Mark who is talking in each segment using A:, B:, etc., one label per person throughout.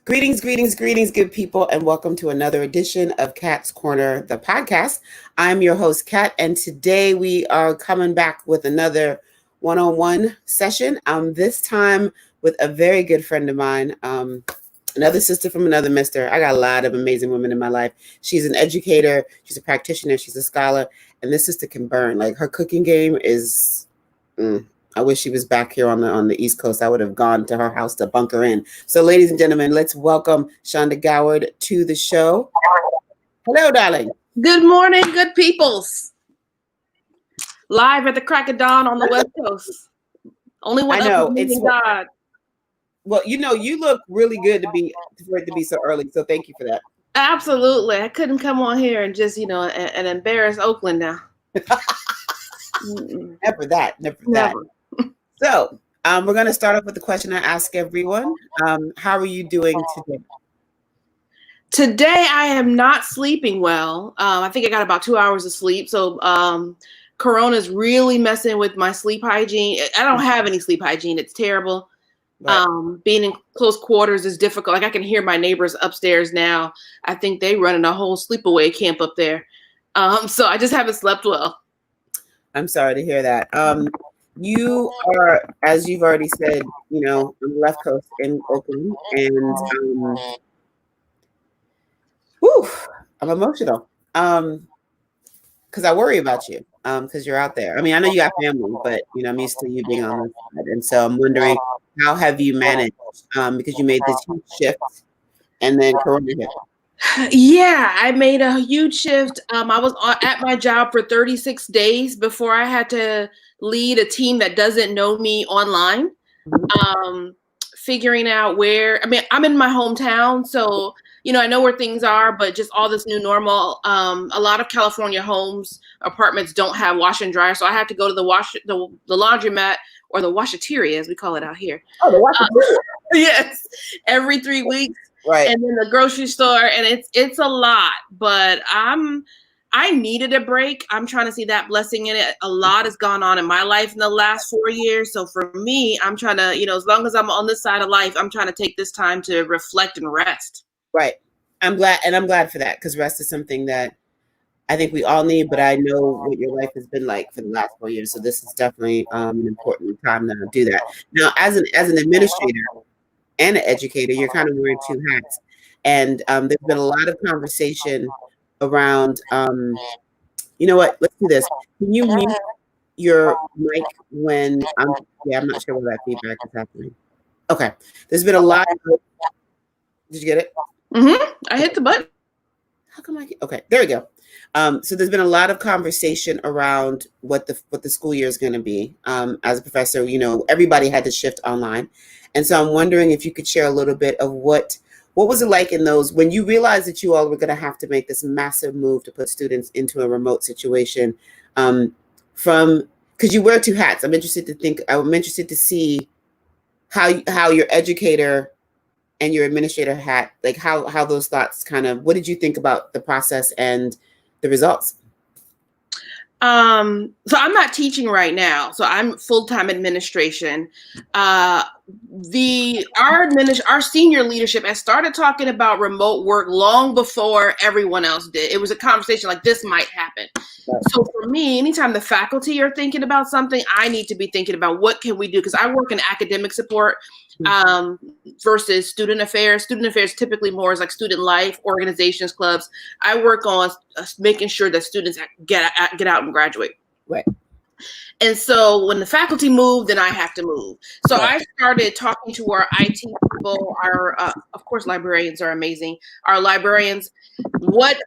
A: Greetings, greetings, greetings, good people, and welcome to another edition of Kat's Corner, the podcast. I'm your host, Kat, and today we are coming back with another one-on-one session. This time with a very good friend of mine, another sister from another mister. I got a lot of amazing women in my life. She's an educator, she's a practitioner, she's a scholar, and this sister can burn. Like, her cooking game is... I wish she was back here on the East Coast. I would have gone to her house to bunker in. So, ladies and gentlemen, let's welcome Shonda Goward to the show. Hello, darling.
B: Good morning, good peoples. Live at the crack of dawn on the West Coast. Only one.
A: I know
B: it's God.
A: Well, you know, you look really good for it to be so early. So, thank you for that.
B: Absolutely, I couldn't come on here and just and embarrass Oakland now.
A: Never that. So, we're going to start off with the question I ask everyone. How are you doing today?
B: Today, I am not sleeping well. I think I got about 2 hours of sleep. So, Corona's really messing with my sleep hygiene. I don't have any sleep hygiene. It's terrible. Right. Being in close quarters is difficult. Like, I can hear my neighbors upstairs now. I think they running a whole sleepaway camp up there. So I just haven't slept well.
A: I'm sorry to hear that. You are, as you've already said, on the left coast in Oakland, and I'm emotional because I worry about you because you're out there. I mean, I know you got family, but I'm used to you being on this side, and so I'm wondering, how have you managed? Because you made this huge shift, and then Corona hit.
B: Yeah, I made a huge shift. I was at my job for 36 days before I had to lead a team that doesn't know me online. Figuring out I'm in my hometown, so I know where things are, but just all this new normal. A lot of California apartments don't have wash and dryer, so I had to go to the laundromat, or the washateria as we call it out here.
A: Oh, the washateria.
B: Yes, every 3 weeks.
A: Right.
B: And then the grocery store, and it's a lot, but I needed a break. I'm trying to see that blessing in it. A lot has gone on in my life in the last 4 years. So for me, I'm trying to, as long as I'm on this side of life, I'm trying to take this time to reflect and rest.
A: Right. I'm glad for that, because rest is something that I think we all need, but I know what your life has been like for the last 4 years. So this is definitely an important time to do that. Now, as an administrator and an educator, you're kind of wearing two hats. And there's been a lot of conversation around, you know what, let's do this. Can you mute your mic when I'm not sure where that feedback is happening. Okay. There's been a lot of, did you get it?
B: Mm-hmm. I hit the button.
A: How come okay, there we go. So there's been a lot of conversation around what the school year is going to be. As a professor, everybody had to shift online. And so I'm wondering if you could share a little bit of what was it like in those, when you realized that you all were going to have to make this massive move to put students into a remote situation, because you wear two hats. I'm interested to see how your educator and your administrator hat, like how those thoughts what did you think about the process and the results?
B: So I'm not teaching right now. So I'm full-time administration. Our senior leadership has started talking about remote work long before everyone else did. It was a conversation like this might happen. Right. So for me, anytime the faculty are thinking about something, I need to be thinking about what can we do? Because I work in academic support versus student affairs. Student affairs typically more is like student life, organizations, clubs. I work on making sure that students get out and graduate.
A: Right.
B: And so when the faculty moved, then I have to move. So I started talking to our IT people. Our, of course, librarians are amazing. Our librarians, what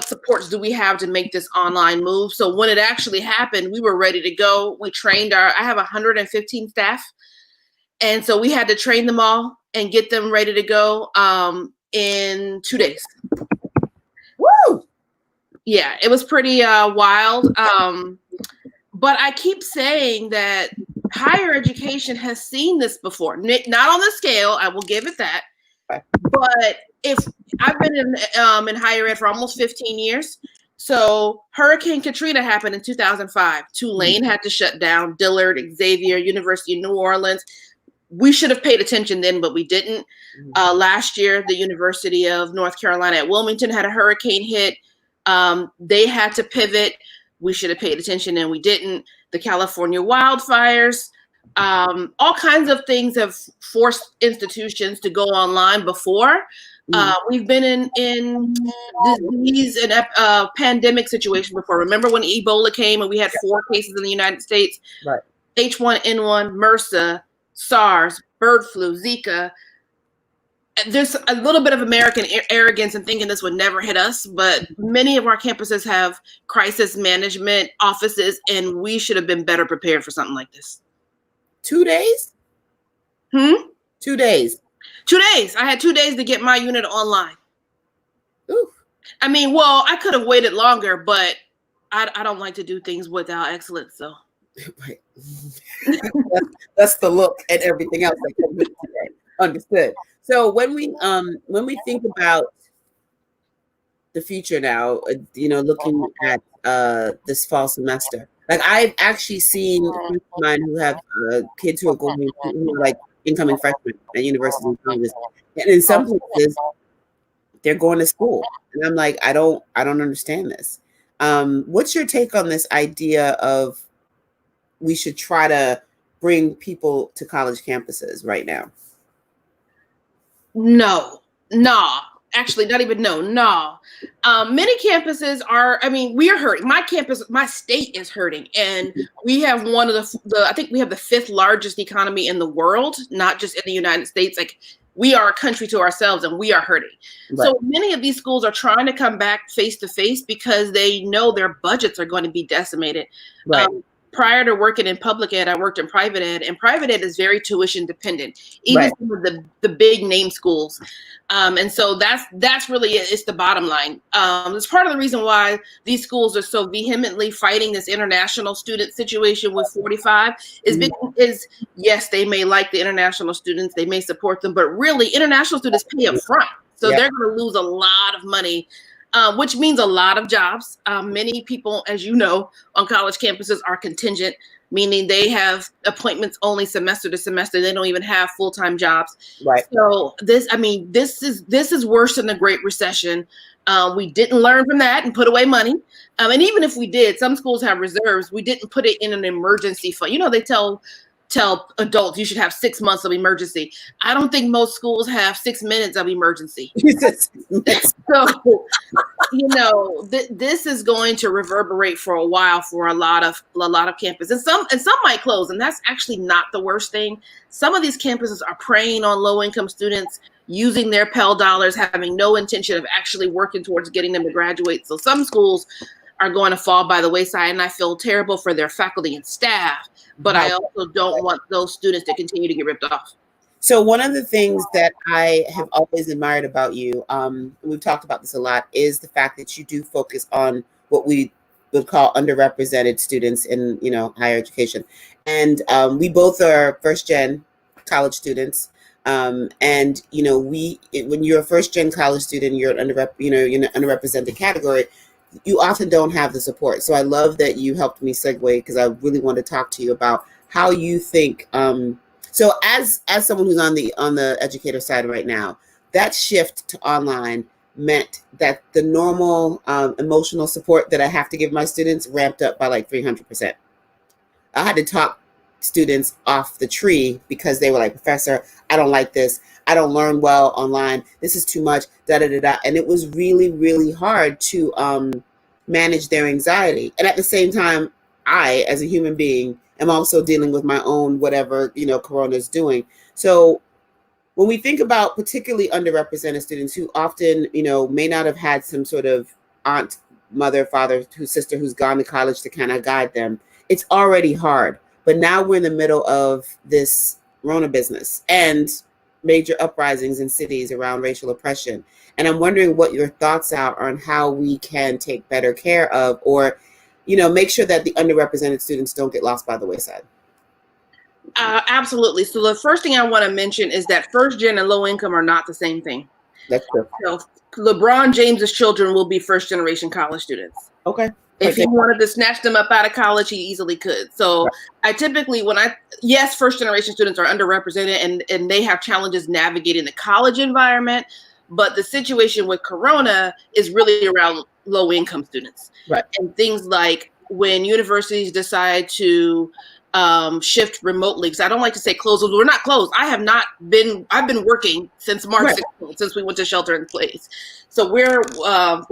B: supports do we have to make this online move? So when it actually happened, we were ready to go. We trained I have 115 staff. And so we had to train them all and get them ready to go in 2 days.
A: Woo!
B: Yeah, it was pretty wild. But I keep saying that higher education has seen this before. Not on the scale, I will give it that. But if I've been in higher ed for almost 15 years. So Hurricane Katrina happened in 2005. Tulane had to shut down, Dillard, Xavier, University of New Orleans. we should have paid attention then, but we didn't. Last year, the University of North Carolina at Wilmington had a hurricane hit. They had to pivot. We should have paid attention and we didn't. The California wildfires, all kinds of things have forced institutions to go online before. We've been in disease and pandemic situation before. Remember when Ebola came and we had 4 cases in the United States?
A: Right.
B: H1N1, MRSA, SARS, bird flu, Zika. There's a little bit of American arrogance in thinking this would never hit us, but many of our campuses have crisis management offices, and we should have been better prepared for something like this.
A: 2 days? 2 days.
B: 2 days. I had 2 days to get my unit online.
A: Oof.
B: I mean, well, I could have waited longer, but I don't like to do things without excellence, so.
A: Right. That's the look at everything else that comes with today. Understood. So when we think about the future now, looking at this fall semester, like I've actually seen friends of mine who have kids who are going like incoming freshmen at universities and colleges, and in some places they're going to school, and I'm like, I don't understand this. What's your take on this idea of we should try to bring people to college campuses right now?
B: No. Actually, not even no. Many campuses are, we are hurting. My campus, my state is hurting. And we have one of I think we have the 5th largest economy in the world, not just in the United States. Like, we are a country to ourselves and we are hurting. Right. So many of these schools are trying to come back face to face because they know their budgets are going to be decimated.
A: Right.
B: Prior to working in public ed, I worked in private ed, and private ed is very tuition dependent, even some of the big name schools. And so that's really it. It's the bottom line. It's part of the reason why these schools are so vehemently fighting this international student situation with 45 is yes, they may like the international students, they may support them, but really international students pay up front. So they're going to lose a lot of money. Which means a lot of jobs. Many people, as you know, on college campuses are contingent, meaning they have appointments only semester to semester. They don't even have full-time jobs. Right. So this is worse than the Great Recession. We didn't learn from that and put away money. And even if we did, some schools have reserves. We didn't put it in an emergency fund. They tell adults you should have 6 months of emergency. I don't think most schools have 6 minutes of emergency. So, this is going to reverberate for a while for a lot of campuses, and some might close, and that's actually not the worst thing. Some of these campuses are preying on low-income students, using their Pell dollars, having no intention of actually working towards getting them to graduate. So some schools are going to fall by the wayside, and I feel terrible for their faculty and staff. But I also don't want those students to continue to get ripped off.
A: So one of the things that I have always admired about you, we've talked about this a lot, is the fact that you do focus on what we would call underrepresented students in, higher education. And we both are first-gen college students. And, when you're a first-gen college student, you're an underrepresented category, you often don't have the support. So I love that you helped me segue, because I really want to talk to you about how you think. So as someone who's on the educator side right now, that shift to online meant that the normal emotional support that I have to give my students ramped up by like 300%. I had to talk students off the tree because they were like, "Professor, I don't like this. I don't learn well online. This is too much, da-da-da-da." And it was really, really hard to manage their anxiety. And at the same time, I, as a human being, am also dealing with my own whatever, Corona is doing. So when we think about particularly underrepresented students who often, may not have had some sort of aunt, mother, father, sister who's gone to college to kind of guide them, it's already hard. But now we're in the middle of this Rona business and major uprisings in cities around racial oppression. And I'm wondering what your thoughts are on how we can take better care of, or, make sure that the underrepresented students don't get lost by the wayside.
B: Absolutely. So the first thing I want to mention is that first gen and low income are not the same thing.
A: That's true.
B: So LeBron James's children will be first generation college students.
A: Okay.
B: If he wanted to snatch them up out of college, he easily could. So I typically, yes, first generation students are underrepresented and they have challenges navigating the college environment. But the situation with Corona is really around low income students.
A: Right.
B: And things like when universities decide to shift remotely, because I don't like to say closed. We're not closed. I've been working since March 16th, since we went to shelter in place. So we're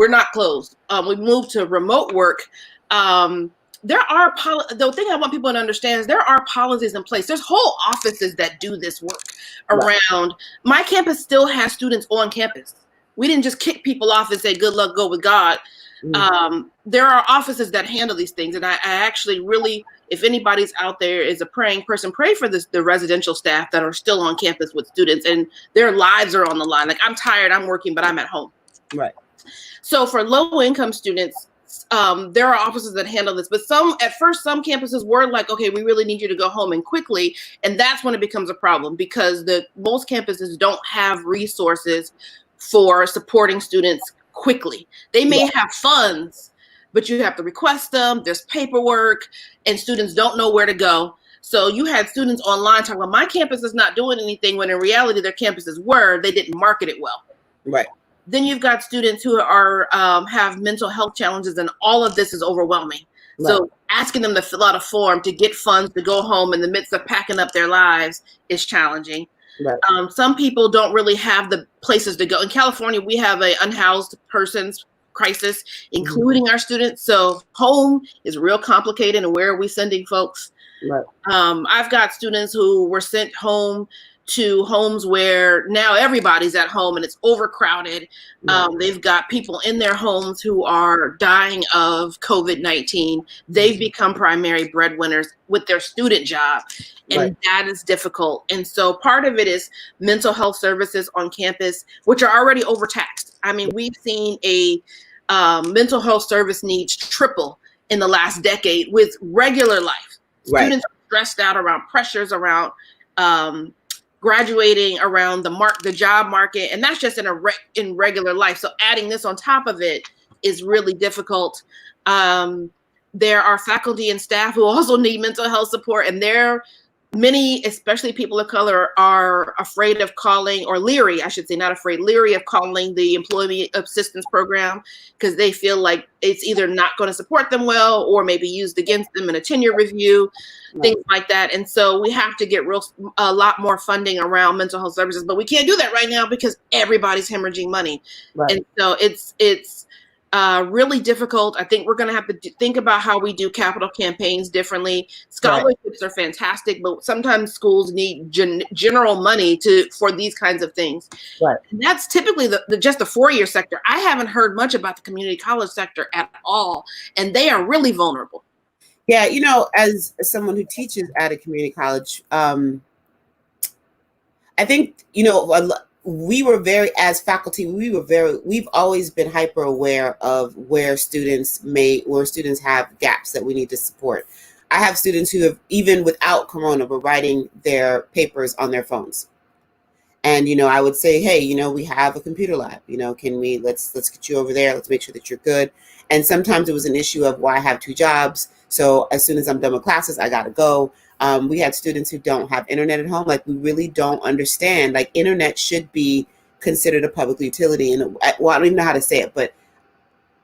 B: not closed. We moved to remote work. There are the thing I want people to understand is there are policies in place. There's whole offices that do this work around. My campus still has students on campus. We didn't just kick people off and say, good luck, go with God. There are offices that handle these things. And I actually really, if anybody's out there is a praying person, pray for the residential staff that are still on campus with students and their lives are on the line. Like, I'm tired, I'm working, but I'm at home.
A: Right.
B: So for low income students, there are offices that handle this, but at first some campuses were like, okay, we really need you to go home and quickly. And that's when it becomes a problem because most campuses don't have resources for supporting students quickly. They may have funds, but you have to request them. There's paperwork and students don't know where to go. So you had students online talking about my campus is not doing anything when in reality their campuses were, they didn't market it well.
A: Right.
B: Then you've got students who are have mental health challenges and all of this is overwhelming. Right. So asking them to fill out a form to get funds to go home in the midst of packing up their lives is challenging. Right. Some people don't really have the places to go. In California, we have an unhoused persons crisis, including our students. So home is real complicated. And where are we sending folks? Right. I've got students who were sent home to homes where now everybody's at home and it's overcrowded. They've got people in their homes who are dying of COVID-19. They've become primary breadwinners with their student job. And that is difficult. And so part of it is mental health services on campus, which are already overtaxed. I mean, we've seen a mental health service needs triple in the last decade with regular life. Students are stressed out around pressures, around graduating, around the job market, and that's just in regular life. So adding this on top of it is really difficult. There are faculty and staff who also need mental health support, and many, especially people of color, are afraid of calling, or leery, I should say, not afraid, leery of calling the employment assistance program because they feel like it's either not going to support them well or maybe used against them in a tenure review, things like that. And so we have to get a lot more funding around mental health services, but we can't do that right now because everybody's hemorrhaging money. Right. And so it's really difficult. I think we're going to have to think about how we do capital campaigns differently. Scholarships are fantastic, but sometimes schools need general money for these kinds of things. Right. And that's typically just the four-year sector. I haven't heard much about the community college sector at all, and they are really vulnerable.
A: Yeah, as someone who teaches at a community college, I think, we were as faculty, we've always been hyper aware of where students have gaps that we need to support. I have students who have, even without Corona, were writing their papers on their phones. And, I would say, hey, we have a computer lab, can we, let's get you over there. Let's make sure that you're good. And sometimes it was an issue of, I have two jobs. So as soon as I'm done with classes, I got to go. We had students who don't have internet at home. Like, we really don't understand, like, internet should be considered a public utility. And I don't even know how to say it, but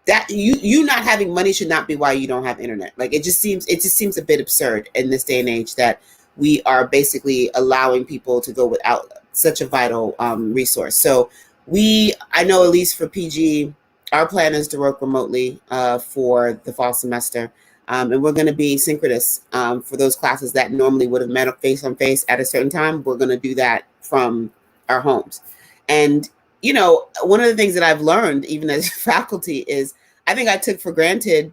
A: that you not having money should not be why you don't have internet. Like, it just seems a bit absurd in this day and age that we are basically allowing people to go without such a vital resource. So I know, at least for PG, our plan is to work remotely for the fall semester. And we're going to be synchronous for those classes that normally would have met face on face at a certain time. We're going to do that from our homes. And, one of the things that I've learned, even as faculty, is I think I took for granted,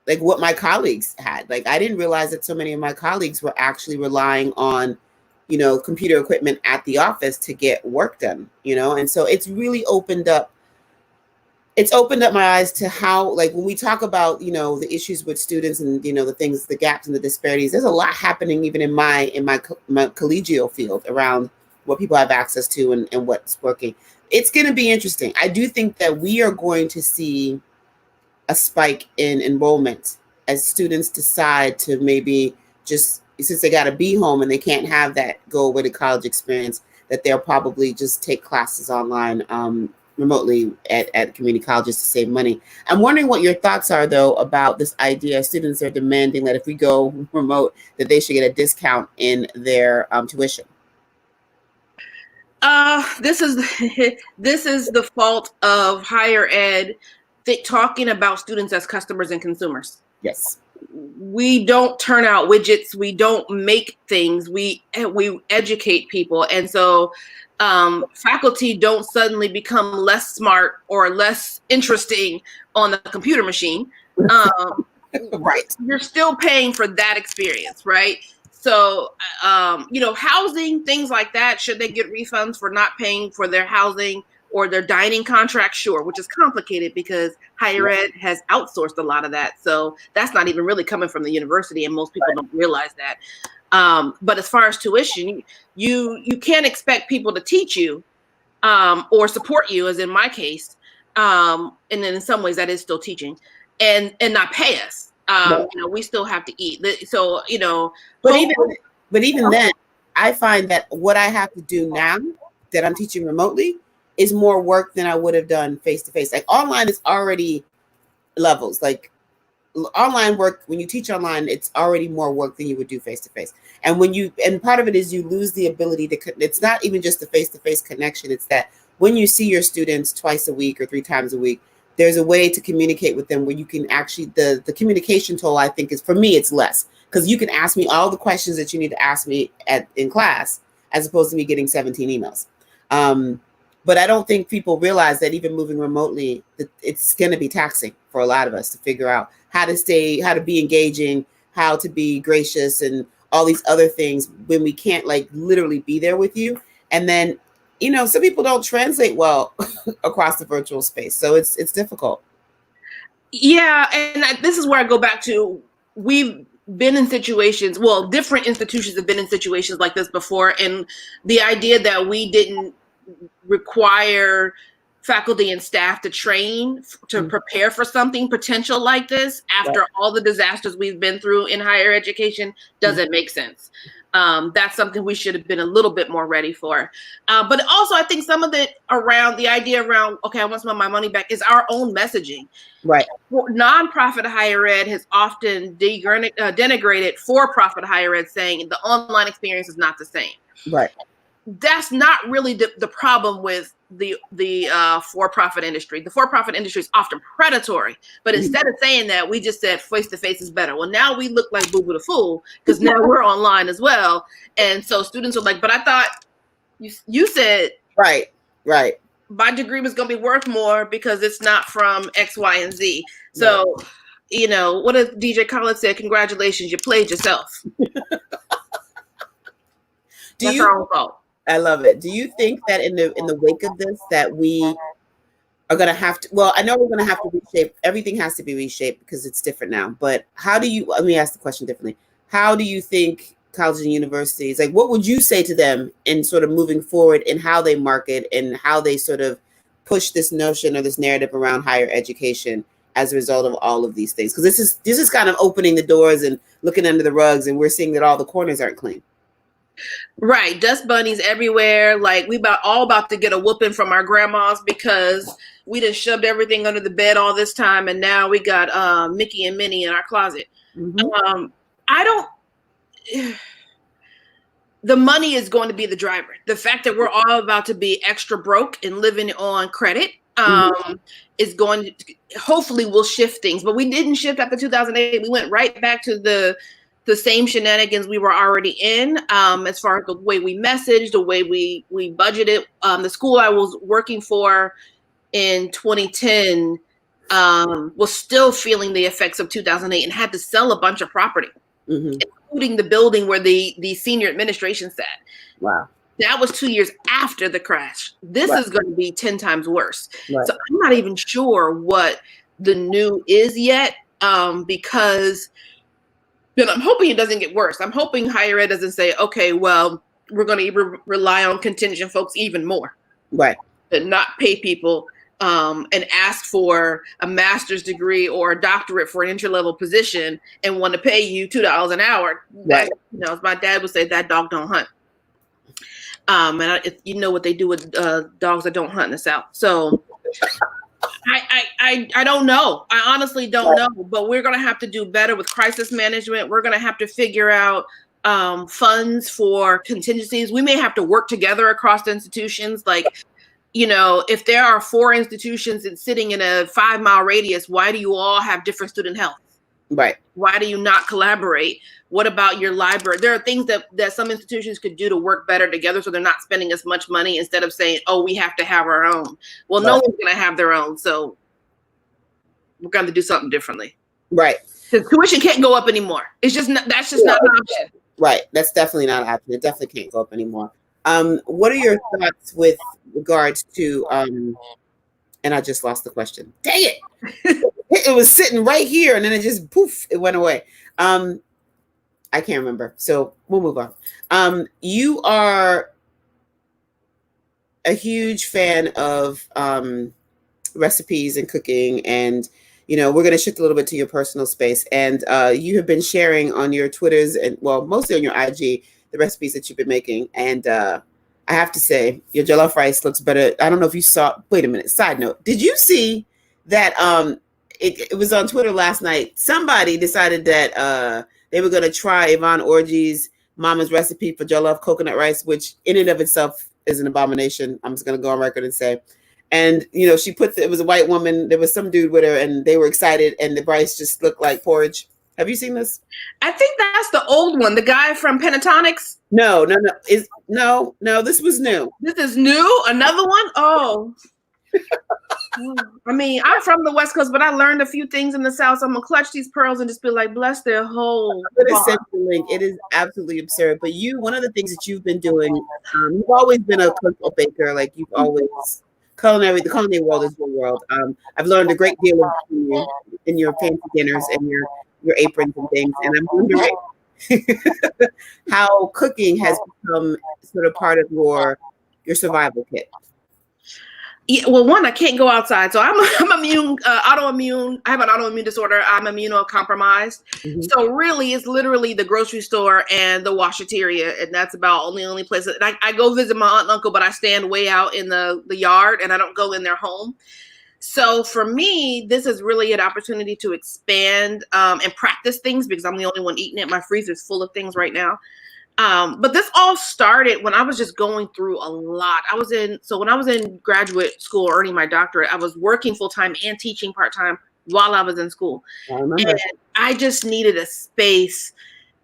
A: like, what my colleagues had. Like, I didn't realize that so many of my colleagues were actually relying on, computer equipment at the office to get work done, and so it's really opened up my eyes to how, like, when we talk about, the issues with students and, the gaps and the disparities, there's a lot happening even in my collegial field around what people have access to and what's working. It's going to be interesting. I do think that we are going to see a spike in enrollment as students decide to maybe just, since they got to be home and they can't have that go away to college experience, that they'll probably just take classes online remotely at community colleges to save money. I'm wondering what your thoughts are, though, about this idea. Students are demanding that if we go remote, that they should get a discount in their tuition.
B: This is this is the fault of higher ed talking about students as customers and consumers.
A: Yes.
B: We don't turn out widgets. We don't make things. We educate people, and so faculty don't suddenly become less smart or less interesting on the computer machine.
A: Right.
B: You're still paying for that experience, right? So, housing, things like that, should they get refunds for not paying for their housing or their dining contract? Sure, which is complicated because higher ed has outsourced a lot of that. So that's not even really coming from the university, and most people don't realize that. But as far as tuition, you can't expect people to teach you or support you, as in my case. And then in some ways that is still teaching, and not pay us. We still have to eat. So,
A: but even then, I find that what I have to do now that I'm teaching remotely is more work than I would have done face-to-face. Like online is already levels. Like online work, when you teach online, it's already more work than you would do face-to-face. And part of it is you lose the ability to, it's not even just the face-to-face connection. It's that when you see your students twice a week or 3 times a week, there's a way to communicate with them where you can actually, the communication toll, I think, is, for me, it's less, because you can ask me all the questions that you need to ask me in class, as opposed to me getting 17 emails. But I don't think people realize that even moving remotely, it's going to be taxing for a lot of us to figure out how to be engaging, how to be gracious, and all these other things when we can't literally be there with you. And then, some people don't translate well across the virtual space. So it's difficult.
B: Yeah. And this is where I go back to, we've been in situations, different institutions have been in situations like this before. And the idea that we didn't require faculty and staff to train to prepare for something potential like this after all the disasters we've been through in higher education doesn't make sense. That's something we should have been a little bit more ready for. But also, I think some of it around the idea around, okay, I want some of my money back, is our own messaging.
A: Right.
B: Nonprofit higher ed has often denigrated for-profit higher ed, saying the online experience is not the same.
A: Right.
B: That's not really the problem with the for-profit industry. The for-profit industry is often predatory, but instead of saying that, we just said face-to-face is better. Well, now we look like Boo Boo the Fool because now we're online as well. And so students are like, but I thought you said
A: right.
B: My degree was going to be worth more because it's not from X, Y, and Z. So, what does DJ Khaled said? Congratulations, you played yourself. That's our own fault.
A: I love it. Do you think that in the wake of this that we are going to have to, I know we're going to have to reshape, everything has to be reshaped because it's different now, but let me ask the question differently. How do you think colleges and universities, what would you say to them in sort of moving forward in how they market and how they sort of push this notion or this narrative around higher education as a result of all of these things? Because this is kind of opening the doors and looking under the rugs, and we're seeing that all the corners aren't clean.
B: Right. Dust bunnies everywhere. We all about to get a whooping from our grandmas because we just shoved everything under the bed all this time. And now we got Mickey and Minnie in our closet. Mm-hmm. The money is going to be the driver. The fact that we're all about to be extra broke and living on credit is going to, hopefully will shift things. But we didn't shift after 2008. We went right back to the same shenanigans we were already in, as far as the way we messaged, the way we budgeted. The school I was working for in 2010 was still feeling the effects of 2008 and had to sell a bunch of property, including the building where the senior administration sat.
A: Wow.
B: That was 2 years after the crash. This is going to be 10 times worse. Right. So I'm not even sure what the new is yet, because then I'm hoping it doesn't get worse. I'm hoping higher ed doesn't say, okay, well, we're going to rely on contingent folks even more.
A: Right.
B: And not pay people and ask for a master's degree or a doctorate for an entry-level position and want to pay you $2 an hour. That, as my dad would say, that dog don't hunt. And you know what they do with dogs that don't hunt in the South. So I don't know. I honestly don't know. But we're going to have to do better with crisis management. We're going to have to figure out funds for contingencies. We may have to work together across the institutions. Like, if there are 4 institutions and sitting in a 5-mile radius, why do you all have different student health?
A: Right.
B: Why do you not collaborate? What about your library? There are things that some institutions could do to work better together so they're not spending as much money instead of saying, oh, we have to have our own. Well, no one's going to have their own. So we're going to do something differently.
A: Right.
B: Because tuition can't go up anymore. That's just not an option.
A: Right. That's definitely not an option. It definitely can't go up anymore. What are your thoughts with regards to, and I just lost the question. Dang it. It was sitting right here and then it just poof, it went away. I can't remember. So we'll move on. You are a huge fan of recipes and cooking, and we're going to shift a little bit to your personal space. And you have been sharing on your Twitters and mostly on your IG, the recipes that you've been making. And I have to say, your jollof rice looks better. I don't know if you saw. Wait a minute. Side note: did you see that? It was on Twitter last night. Somebody decided that they were going to try Yvonne Orji's mama's recipe for jollof coconut rice, which in and of itself is an abomination. I'm just going to go on record and say. And, she it was a white woman. There was some dude with her and they were excited and the rice just looked like porridge. Have you seen this?
B: I think that's the old one. The guy from Pentatonics.
A: No. This was new.
B: This is new? Another one? Oh. I mean, I'm from the West Coast, but I learned a few things in the South. So I'm gonna clutch these pearls and just be like, bless their whole.
A: It is absolutely absurd. But one of the things that you've been doing, you've always been a cook or baker. Like you've always the culinary world is your world. I've learned a great deal of you in your fancy dinners and your aprons and things. And I'm wondering how cooking has become sort of part of your survival kit.
B: Yeah, well, one, I can't go outside. So I'm immune, autoimmune. I have an autoimmune disorder. I'm immunocompromised. Mm-hmm. So really, it's literally the grocery store and the washateria. And that's about only places. And I go visit my aunt and uncle, but I stand way out in the yard and I don't go in their home. So for me, this is really an opportunity to expand and practice things because I'm the only one eating it. My freezer is full of things right now. But this all started when I was just going through a lot. When I was in graduate school earning my doctorate, I was working full-time and teaching part-time while I was in school. And I just needed a space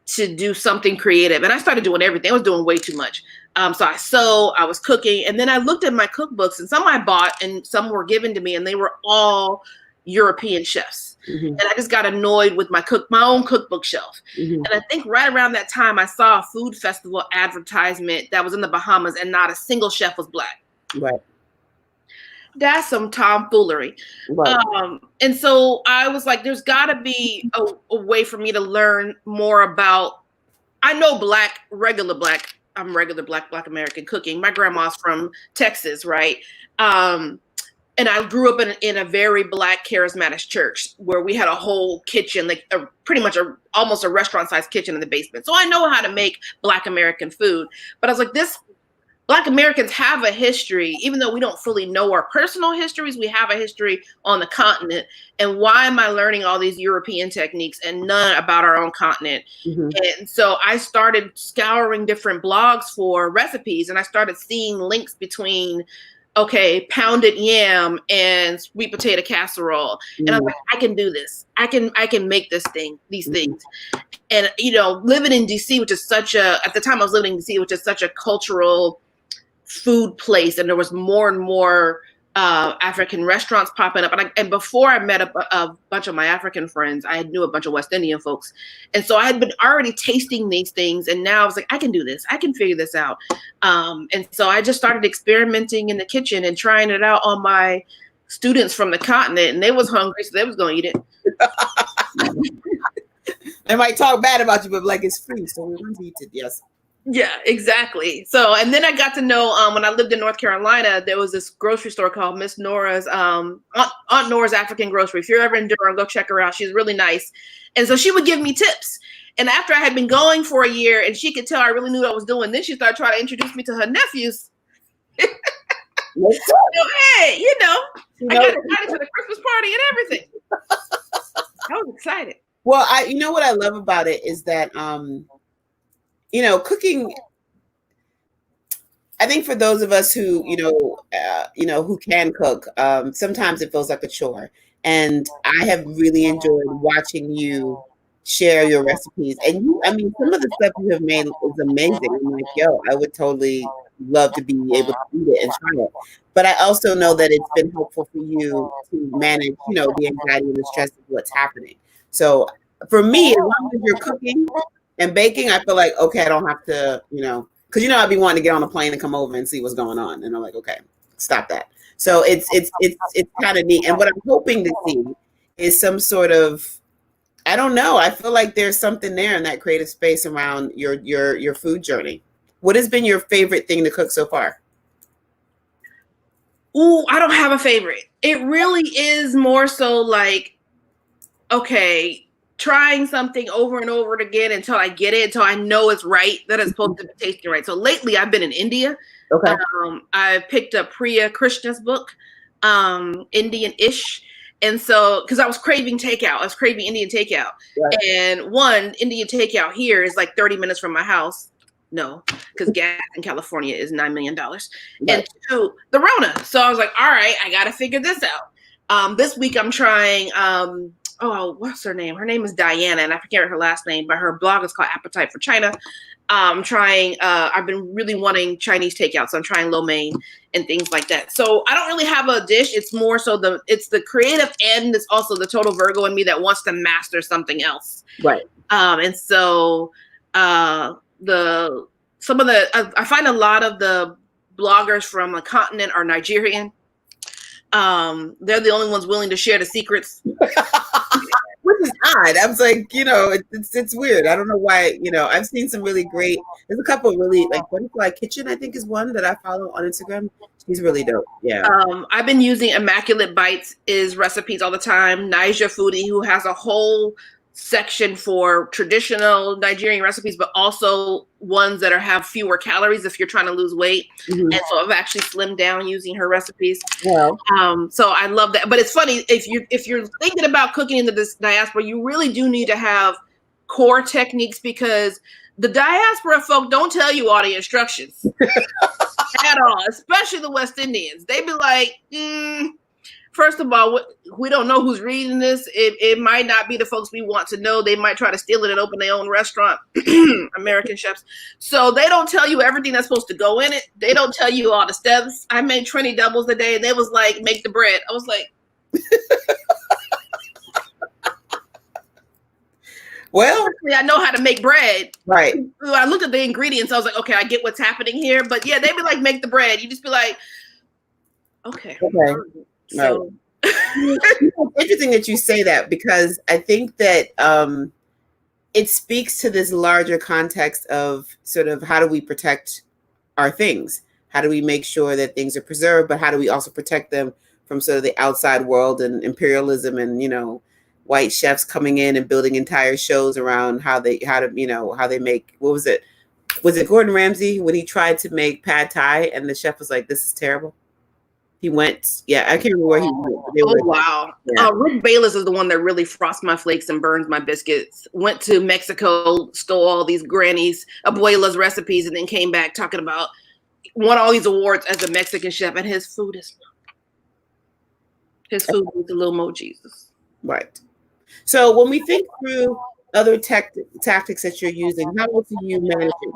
B: to do something creative. And I started doing everything. I was doing way too much. So I sewed, I was cooking, and then I looked at my cookbooks and some I bought and some were given to me and they were all European chefs. Mm-hmm. And I just got annoyed with my own cookbook shelf. Mm-hmm. And I think right around that time, I saw a food festival advertisement that was in the Bahamas and not a single chef was Black.
A: Right.
B: That's some tomfoolery. Right. And so I was like, there's got to be a way for me to learn more about, I know regular Black American cooking. My grandma's from Texas, right? And I grew up in a very Black charismatic church where we had a whole kitchen, like almost a restaurant-sized kitchen in the basement. So I know how to make Black American food. But I was like, Black Americans have a history, even though we don't fully know our personal histories, we have a history on the continent. And why am I learning all these European techniques and none about our own continent? Mm-hmm. And so I started scouring different blogs for recipes and I started seeing links between pounded yam and sweet potato casserole. Mm-hmm. And I was like, I can do this. I can make these mm-hmm. things. And, living in DC, which is at the time I was living in DC, which is such a cultural food place. And there was more and more African restaurants popping up. And before I met a bunch of my African friends, I knew a bunch of West Indian folks. And so I had been already tasting these things. And now I was like, I can do this. I can figure this out. And so I just started experimenting in the kitchen and trying it out on my students from the continent. And they was hungry, so they was going to eat it.
A: They might talk bad about you, but like it's free. So we want to eat it. Yes.
B: Yeah, exactly. So, and then I got to know when I lived in North Carolina, there was this grocery store called Miss Nora's, Aunt Nora's African Grocery. If you're ever in Durham, go check her out. She's really nice. And so she would give me tips. And after I had been going for a year and she could tell I really knew what I was doing, then she started trying to introduce me to her nephews. So, hey, I got invited to the Christmas party and everything. I was excited.
A: Well, what I love about it is that, cooking, I think for those of us who, who can cook, sometimes it feels like a chore. And I have really enjoyed watching you share your recipes. And some of the stuff you have made is amazing. I'm like, yo, I would totally love to be able to eat it and try it. But I also know that it's been helpful for you to manage, the anxiety and the stress of what's happening. So for me, as long as you're cooking and baking, I feel like, okay, I don't have to, because I'd be wanting to get on a plane and come over and see what's going on. And I'm like, okay, stop that. So it's kind of neat. And what I'm hoping to see is some sort of, I don't know, I feel like there's something there in that creative space around your food journey. What has been your favorite thing to cook so far?
B: Ooh, I don't have a favorite. It really is more so like, okay, trying something over and over again until I get it, until I know it's right, that it's supposed to be tasting right. So lately I've been in India.
A: Okay.
B: I picked up Priya Krishna's book, Indian-ish. And so, because I was craving takeout, I was craving Indian takeout. Right. And one, Indian takeout here is like 30 minutes from my house. No, because gas in California is $9 million. Right. And two, the Rona. So I was like, all right, I got to figure this out. This week I'm trying, what's her name? Her name is Diana, and I forget her last name, but her blog is called Appetite for China. I'm trying, I've been really wanting Chinese takeout, so I'm trying lo mein and things like that. So I don't really have a dish. It's more so it's the creative and it's also the total Virgo in me that wants to master something else.
A: Right.
B: And so I find a lot of the bloggers from the continent are Nigerian. They're the only ones willing to share the secrets.
A: Which is odd. I was like, it's weird. I don't know why, I've seen some really great, there's a couple of really, like Butterfly Kitchen, I think is one that I follow on Instagram. She's really dope. Yeah.
B: I've been using Immaculate Bites is recipes all the time. Naija Foodie, who has a whole section for traditional Nigerian recipes, but also ones that have fewer calories if you're trying to lose weight. Mm-hmm. And so I've actually slimmed down using her recipes. Yeah. So I love that. But it's funny, if you're thinking about cooking in the diaspora, you really do need to have core techniques, because the diaspora folk don't tell you all the instructions at all, especially the West Indians. They be like, first of all, we don't know who's reading this. It might not be the folks we want to know. They might try to steal it and open their own restaurant, American chefs. So they don't tell you everything that's supposed to go in it. They don't tell you all the steps. I made 20 doubles a day, and they was like, make the bread. I was like,
A: well,
B: I know how to make bread.
A: Right.
B: I looked at the ingredients. I was like, okay, I get what's happening here. But yeah, they be like, make the bread. You just be like, okay.
A: So it's interesting that you say that, because I think that it speaks to this larger context of sort of how do we protect our things? How do we make sure that things are preserved, but how do we also protect them from sort of the outside world and imperialism and, white chefs coming in and building entire shows around how they make, what was it? Was it Gordon Ramsay when he tried to make pad thai and the chef was like, this is terrible? He went, I can't remember where he went.
B: Wow. Yeah. Rick Bayless is the one that really frosts my flakes and burns my biscuits. Went to Mexico, stole all these grannies, abuela's recipes, and then came back talking about, won all these awards as a Mexican chef, and his food is a little more Jesus.
A: Right. So when we think through other tactics that you're using, how else do you manage it?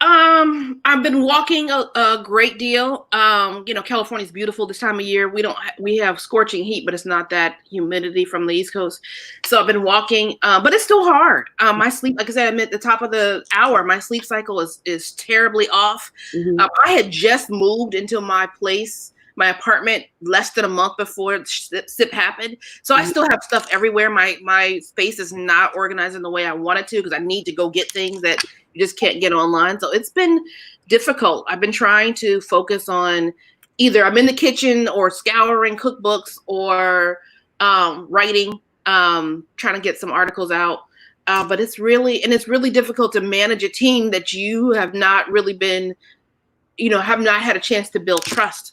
B: I've been walking a great deal. California's beautiful this time of year. We have scorching heat, but it's not that humidity from the East Coast. So I've been walking, but it's still hard. My sleep, like I said, I'm at the top of the hour. My sleep cycle is terribly off. Mm-hmm. I had just moved into my place my apartment less than a month before SIP happened. So I still have stuff everywhere. My space is not organized in the way I want it to because I need to go get things that you just can't get online. So it's been difficult. I've been trying to focus on either I'm in the kitchen or scouring cookbooks or writing, trying to get some articles out. But it's really difficult to manage a team that you have not really been, have not had a chance to build trust.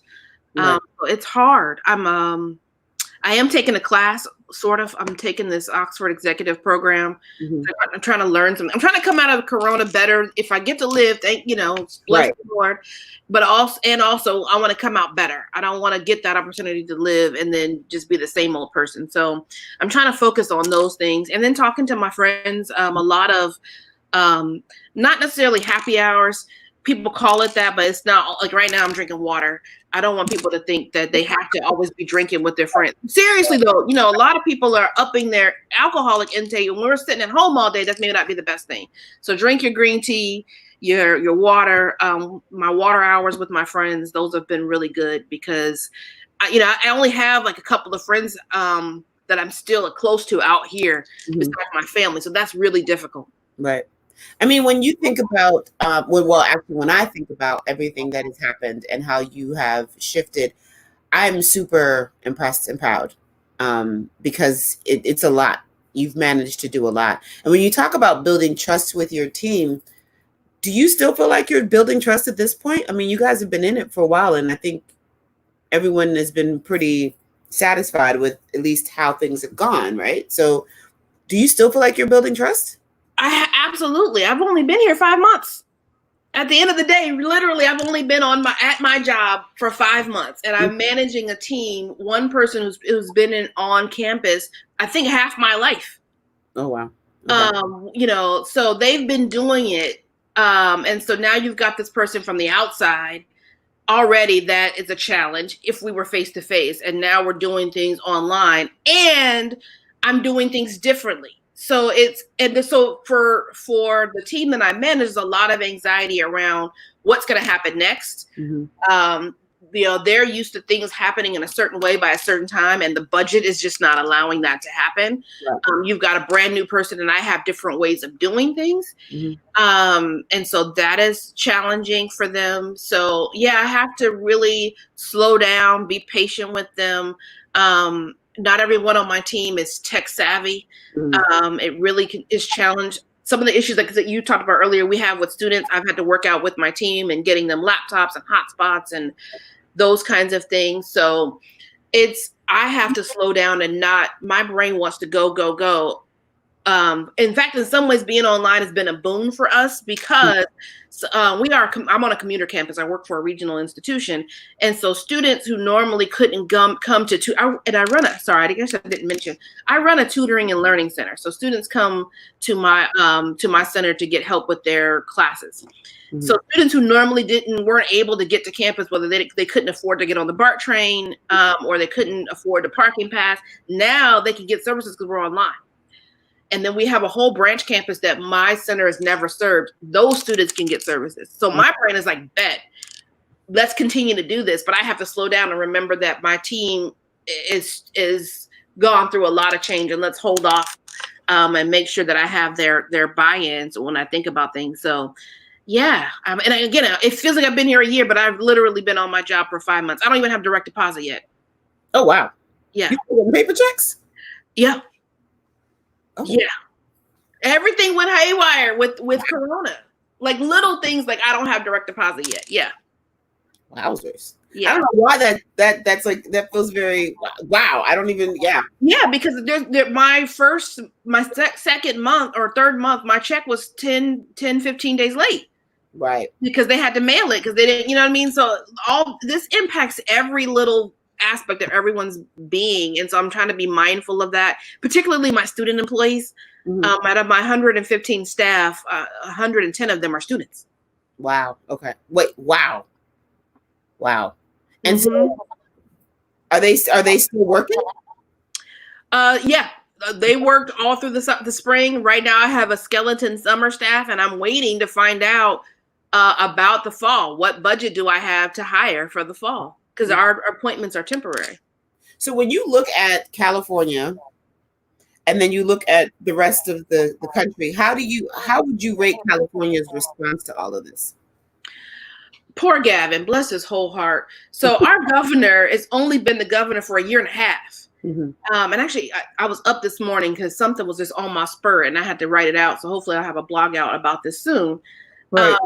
B: Right. It's hard. I am taking a class, sort of. I'm taking this Oxford executive program. Mm-hmm. I'm trying to learn something. I'm trying to come out of Corona better. If I get to live, bless the Lord. But also I want to come out better. I don't want to get that opportunity to live and then just be the same old person. So I'm trying to focus on those things. And then talking to my friends, a lot of not necessarily happy hours. People call it that, but it's not. Like right now I'm drinking water. I don't want people to think that they have to always be drinking with their friends. Seriously though, a lot of people are upping their alcoholic intake. When we're sitting at home all day, that may not be the best thing. So drink your green tea, your water. My water hours with my friends, those have been really good because, I only have like a couple of friends that I'm still close to out here besides my family. So that's really difficult.
A: Right. I mean, when you think about, when I think about everything that has happened and how you have shifted, I'm super impressed and proud because it's a lot. You've managed to do a lot. And when you talk about building trust with your team, do you still feel like you're building trust at this point? I mean, you guys have been in it for a while, and I think everyone has been pretty satisfied with at least how things have gone, right? So do you still feel like you're building trust?
B: Absolutely. I've only been here 5 months. At the end of the day, literally, I've only been at my job for 5 months, and I'm managing a team. One person who's been on campus, I think, half my life.
A: Oh wow. Okay.
B: So they've been doing it, and so now you've got this person from the outside. Already, that is a challenge if we were face to face, and now we're doing things online, and I'm doing things differently. So for the team that I manage, there's a lot of anxiety around what's going to happen next. Mm-hmm. They're used to things happening in a certain way by a certain time, and the budget is just not allowing that to happen. Right. You've got a brand new person, and I have different ways of doing things. Mm-hmm. And so that is challenging for them. So yeah, I have to really slow down, be patient with them. Not everyone on my team is tech savvy. Mm-hmm. It really is challenged. Some of the issues that you talked about earlier, we have with students, I've had to work out with my team and getting them laptops and hotspots and those kinds of things. So I have to slow down and my brain wants to go, go, go. In fact, in some ways, being online has been a boon for us because I'm on a commuter campus. I work for a regional institution. And so students who normally couldn't come to, I guess I didn't mention, I run a tutoring and learning center. So students come to my center to get help with their classes. Mm-hmm. So students who normally weren't able to get to campus, whether they couldn't afford to get on the BART train or they couldn't afford the parking pass, now they can get services because we're online. And then we have a whole branch campus that my center has never served. Those students can get services. So my brain is like, bet, let's continue to do this. But I have to slow down and remember that my team is gone through a lot of change, and let's hold off and make sure that I have their buy-ins when I think about things. So yeah. And again, it feels like I've been here a year, but I've literally been on my job for 5 months. I don't even have direct deposit yet.
A: Oh, wow.
B: Yeah.
A: You paper checks?
B: Yeah. Oh. Yeah. Everything went haywire with Corona. Like little things like I don't have direct deposit yet. Yeah.
A: Wowzers.
B: Yeah.
A: I don't know why that's like, that feels very, wow. I don't even, yeah.
B: Yeah, because my second month or third month, my check was 10, 15 days late.
A: Right.
B: Because they had to mail it because they didn't, you know what I mean? So all this impacts every little aspect of everyone's being. And so I'm trying to be mindful of that, particularly my student employees. Mm-hmm. Out of my 115 staff, 110 of them are students.
A: Wow. Okay. Wait, wow. And so are they still working?
B: Yeah. They worked all through the spring. Right now I have a skeleton summer staff, and I'm waiting to find out about the fall. What budget do I have to hire for the fall? because our appointments are temporary.
A: So when you look at California and then you look at the rest of the country, how would you rate California's response to all of this?
B: Poor Gavin, bless his whole heart. So our governor has only been the governor for a year and a half.
A: Mm-hmm.
B: And actually, I was up this morning because something was just on my spur and I had to write it out. So hopefully I'll have a blog out about this soon.
A: Right.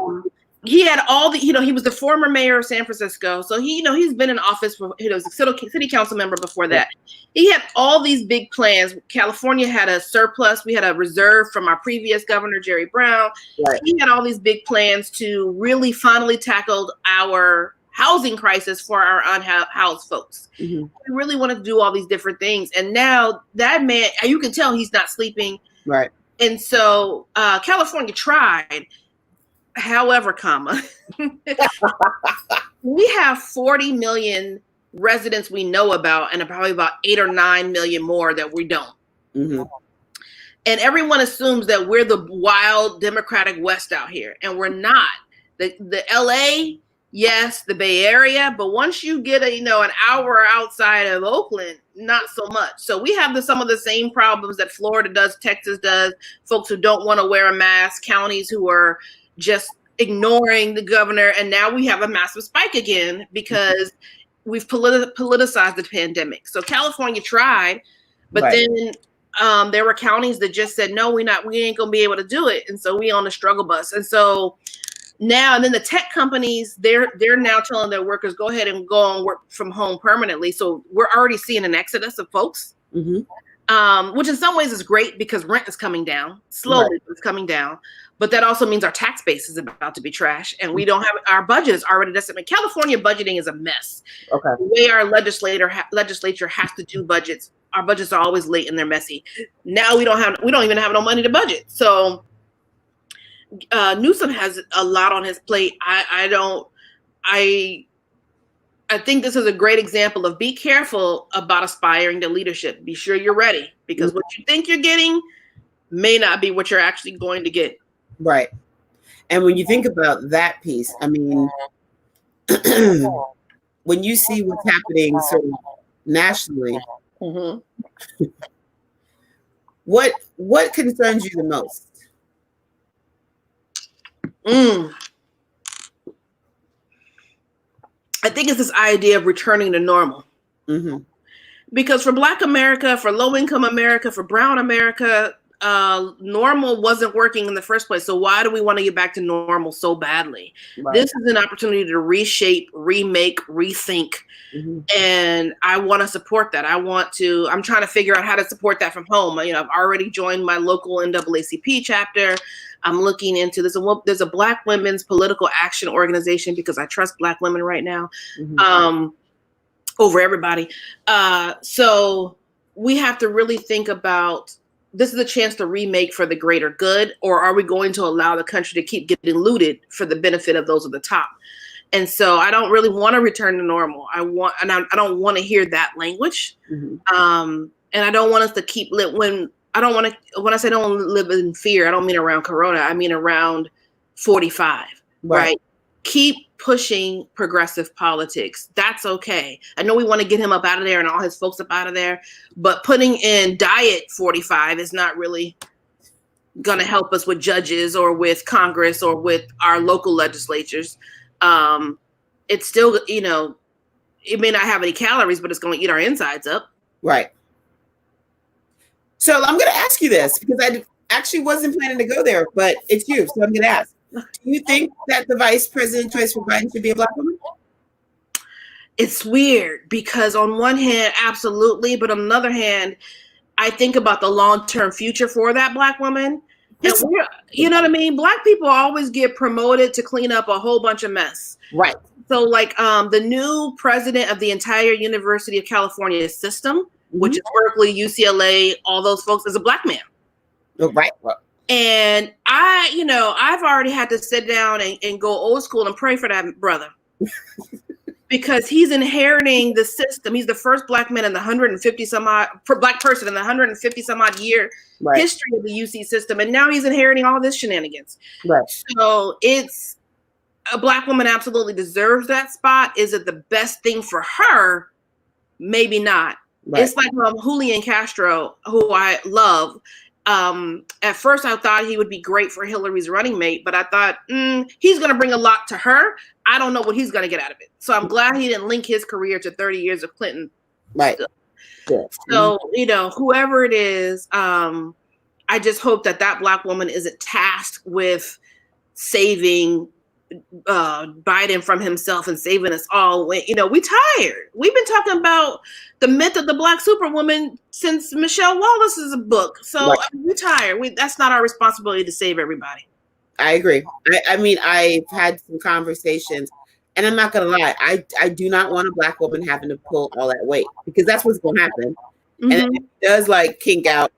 B: He had all the, he was the former mayor of San Francisco. So he's been in office for, he was a city council member before that. He had all these big plans. California had a surplus. We had a reserve from our previous governor, Jerry Brown.
A: Right.
B: He had all these big plans to really finally tackle our housing crisis for our unhoused folks.
A: Mm-hmm.
B: We really wanted to do all these different things. And now that man, you can tell he's not sleeping.
A: Right.
B: And so California tried. However, we have 40 million residents we know about, and probably about 8 or 9 million more that we don't.
A: Mm-hmm.
B: And everyone assumes that we're the wild Democratic West out here, and we're not. The LA, yes, the Bay Area, but once you get an hour outside of Oakland, not so much. So we have some of the same problems that Florida does, Texas does. Folks who don't want to wear a mask, counties who are just ignoring the governor. And now we have a massive spike again because we've politicized the pandemic. So California tried, but then there were counties that just said, no, we ain't going to be able to do it. And so we on the struggle bus. And so now, and then the tech companies, they're now telling their workers, go ahead and go and work from home permanently. So we're already seeing an exodus of folks, which in some ways is great because rent is coming down. Slowly, it's coming down. But that also means our tax base is about to be trash, and we don't have our budget is already decimated. California budgeting is a mess.
A: Okay.
B: The way our legislature has to do budgets, our budgets are always late and they're messy. Now we don't even have no money to budget. So Newsom has a lot on his plate. I think this is a great example of be careful about aspiring to leadership. Be sure you're ready, because what you think you're getting may not be what you're actually going to get.
A: Right. And when you think about that piece, I mean, when you see what's happening sort of nationally, what concerns you the most?
B: I think it's this idea of returning to normal. Because for Black America, for low-income America, for Brown America, normal wasn't working in the first place. So why do we want to get back to normal so badly? Right. This is an opportunity to reshape, remake, rethink. And I want to support that. I'm trying to figure out how to support that from home. I've already joined my local NAACP chapter. I'm looking into this. There's a Black women's political action organization because I trust Black women right now over everybody. So we have to really think about, this is a chance to remake for the greater good, or are we going to allow the country to keep getting looted for the benefit of those at the top? And so I don't really want to return to normal. I don't want to hear that language. And I don't want us to keep when I say don't live in fear, I don't mean around Corona. I mean around 45, right? Keep pushing progressive politics. That's okay. I know we want to get him up out of there and all his folks up out of there, but putting in Diet 45 is not really going to help us with judges or with Congress or with our local legislatures. It's still, it may not have any calories, but it's going to eat our insides up.
A: Right. So I'm going to ask you this because I actually wasn't planning to go there, but it's you. So I'm going to ask. Do you think that the vice president choice for Biden should be a Black woman?
B: It's weird because on one hand, absolutely. But on the other hand, I think about the long-term future for that Black woman. Yes. And you know what I mean? Black people always get promoted to clean up a whole bunch of mess.
A: Right.
B: So like the new president of the entire University of California system, which is Berkeley, UCLA, all those folks, is a Black man.
A: Oh, right. Well,
B: and I've already had to sit down and go old school and pray for that brother because he's inheriting the system. He's the first Black man in the 150 some odd Black person in the 150 some odd year history of the UC system. And now he's inheriting all this shenanigans.
A: Right.
B: So a Black woman absolutely deserves that spot. Is it the best thing for her? Maybe not. Right. It's like Julian Castro, who I love. At first, I thought he would be great for Hillary's running mate, but I thought he's going to bring a lot to her. I don't know what he's going to get out of it. So I'm glad he didn't link his career to 30 years of Clinton.
A: Right.
B: Yeah. So, whoever it is, I just hope that Black woman isn't tasked with saving Biden from himself and saving us all. We tired. We've been talking about the myth of the Black superwoman since Michelle Wallace's book. So right. We're tired. That's not our responsibility to save everybody.
A: I agree. I mean, I've had some conversations, and I'm not going to lie. I do not want a Black woman having to pull all that weight, because that's what's going to happen. Mm-hmm. And if it does kink out,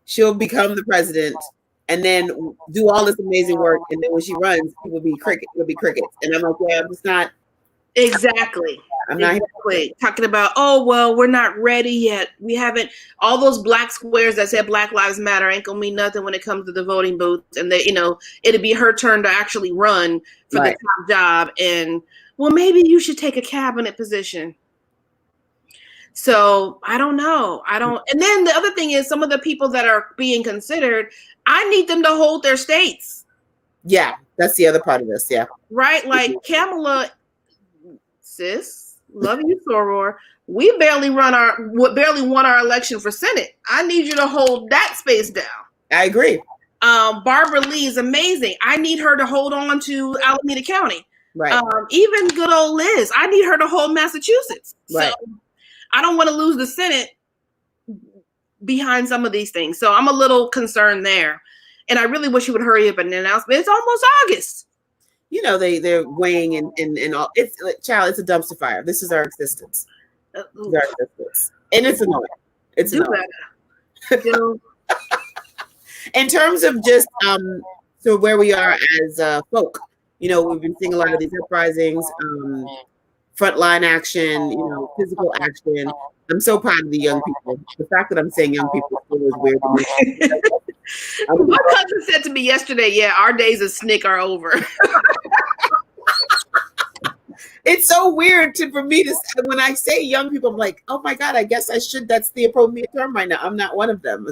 A: she'll become the president and then do all this amazing work. And then when she runs, it will be crickets. And I'm like, yeah, I'm just not.
B: Exactly.
A: I'm not
B: talking about, we're not ready yet. We haven't, all those black squares that said Black Lives Matter ain't gonna mean nothing when it comes to the voting booths. And it'd be her turn to actually run for the top job. And maybe you should take a cabinet position. So I don't know. And then the other thing is, some of the people that are being considered, I need them to hold their states.
A: Yeah, that's the other part of this. Yeah.
B: Right. Like Kamala, sis, love you, Soror. We barely won our election for Senate. I need you to hold that space down.
A: I agree.
B: Barbara Lee is amazing. I need her to hold on to Alameda County.
A: Right.
B: Even good old Liz, I need her to hold Massachusetts.
A: Right.
B: So I don't want to lose the Senate behind some of these things. So I'm a little concerned there. And I really wish you would hurry up and announce, but it's almost August.
A: They're weighing in all. It's a dumpster fire. This is our existence. And it's annoying. It's annoying. In terms of just so where we are as folk, we've been seeing a lot of these uprisings, frontline action, physical action. I'm so proud of the young people. The fact that I'm saying young people is weird to me.
B: My cousin said to me yesterday, our days of SNCC are over.
A: It's so weird for me to, when I say young people, I'm like, oh my God, I guess I should. That's the appropriate term right now. I'm not one of them.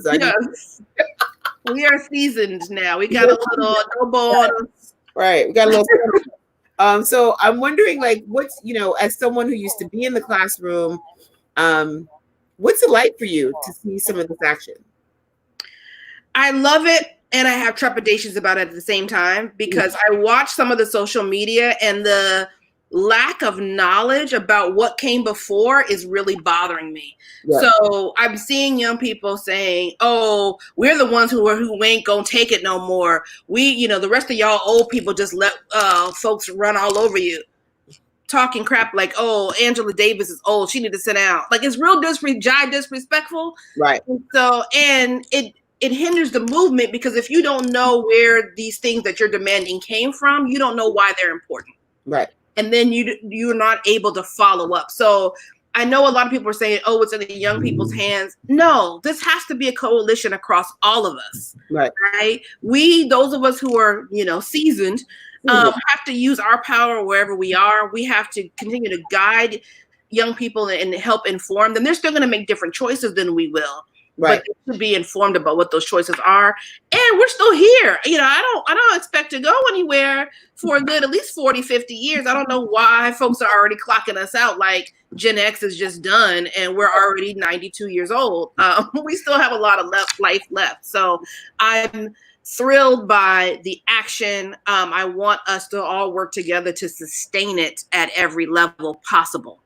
B: We are seasoned now. We got a little elbow on us.
A: Right. We got a little. So I'm wondering, what's, as someone who used to be in the classroom, what's it like for you to see some of this action?
B: I love it, and I have trepidations about it at the same time, because I watch some of the social media, and the lack of knowledge about what came before is really bothering me. Yeah. So I'm seeing young people saying, we're the ones who ain't gonna take it no more. We, the rest of y'all old people just let folks run all over you. Talking crap like, Angela Davis is old, she need to sit down. It's real disrespectful.
A: Right.
B: And it hinders the movement, because if you don't know where these things that you're demanding came from, you don't know why they're important.
A: Right.
B: And then you're not able to follow up. So I know a lot of people are saying, it's in the young people's hands. No, this has to be a coalition across all of us.
A: Right.
B: Right. We, those of us who are, seasoned, have to use our power wherever we are. We have to continue to guide young people and help inform them. They're still going to make different choices than we will.
A: Right.
B: But they should be informed about what those choices are. And we're still here. I don't expect to go anywhere for a good at least 40, 50 years. I don't know why folks are already clocking us out like Gen X is just done and we're already 92 years old. We still have a lot of life left. So I'm thrilled by the action. I want us to all work together to sustain it at every level possible.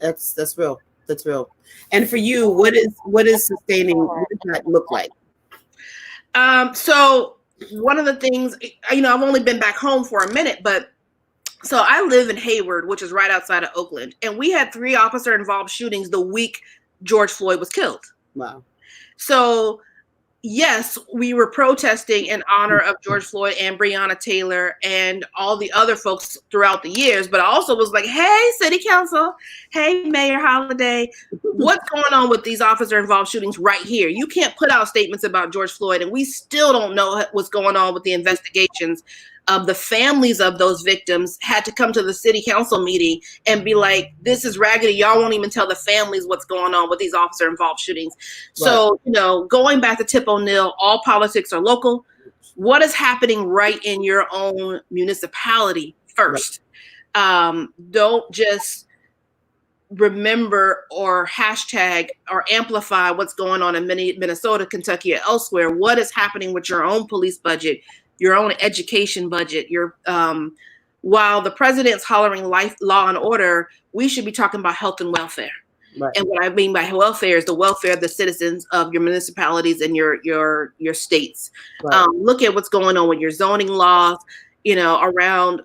A: That's real. That's real. And for you, what is sustaining? What does that look like?
B: So one of the things, I've only been back home for a minute, but so I live in Hayward, which is right outside of Oakland, and we had 3 officer-involved shootings the week George Floyd was killed.
A: Wow.
B: So yes, we were protesting in honor of George Floyd and Breonna Taylor and all the other folks throughout the years. But I also was like, hey, city council, hey, Mayor Holliday, what's going on with these officer-involved shootings right here? You can't put out statements about George Floyd, and we still don't know what's going on with the investigations the families of those victims had to come to the city council meeting and be like, this is raggedy. Y'all won't even tell the families what's going on with these officer involved shootings. Right. So, going back to Tip O'Neill, all politics are local. What is happening right in your own municipality first? Right. Don't just remember or hashtag or amplify what's going on in Minnesota, Kentucky, or elsewhere. What is happening with your own police budget, your own education budget? While the president's hollering life, law and order, we should be talking about health and welfare. Right. And what I mean by welfare is the welfare of the citizens of your municipalities and your states. Right. Look at what's going on with your zoning laws, around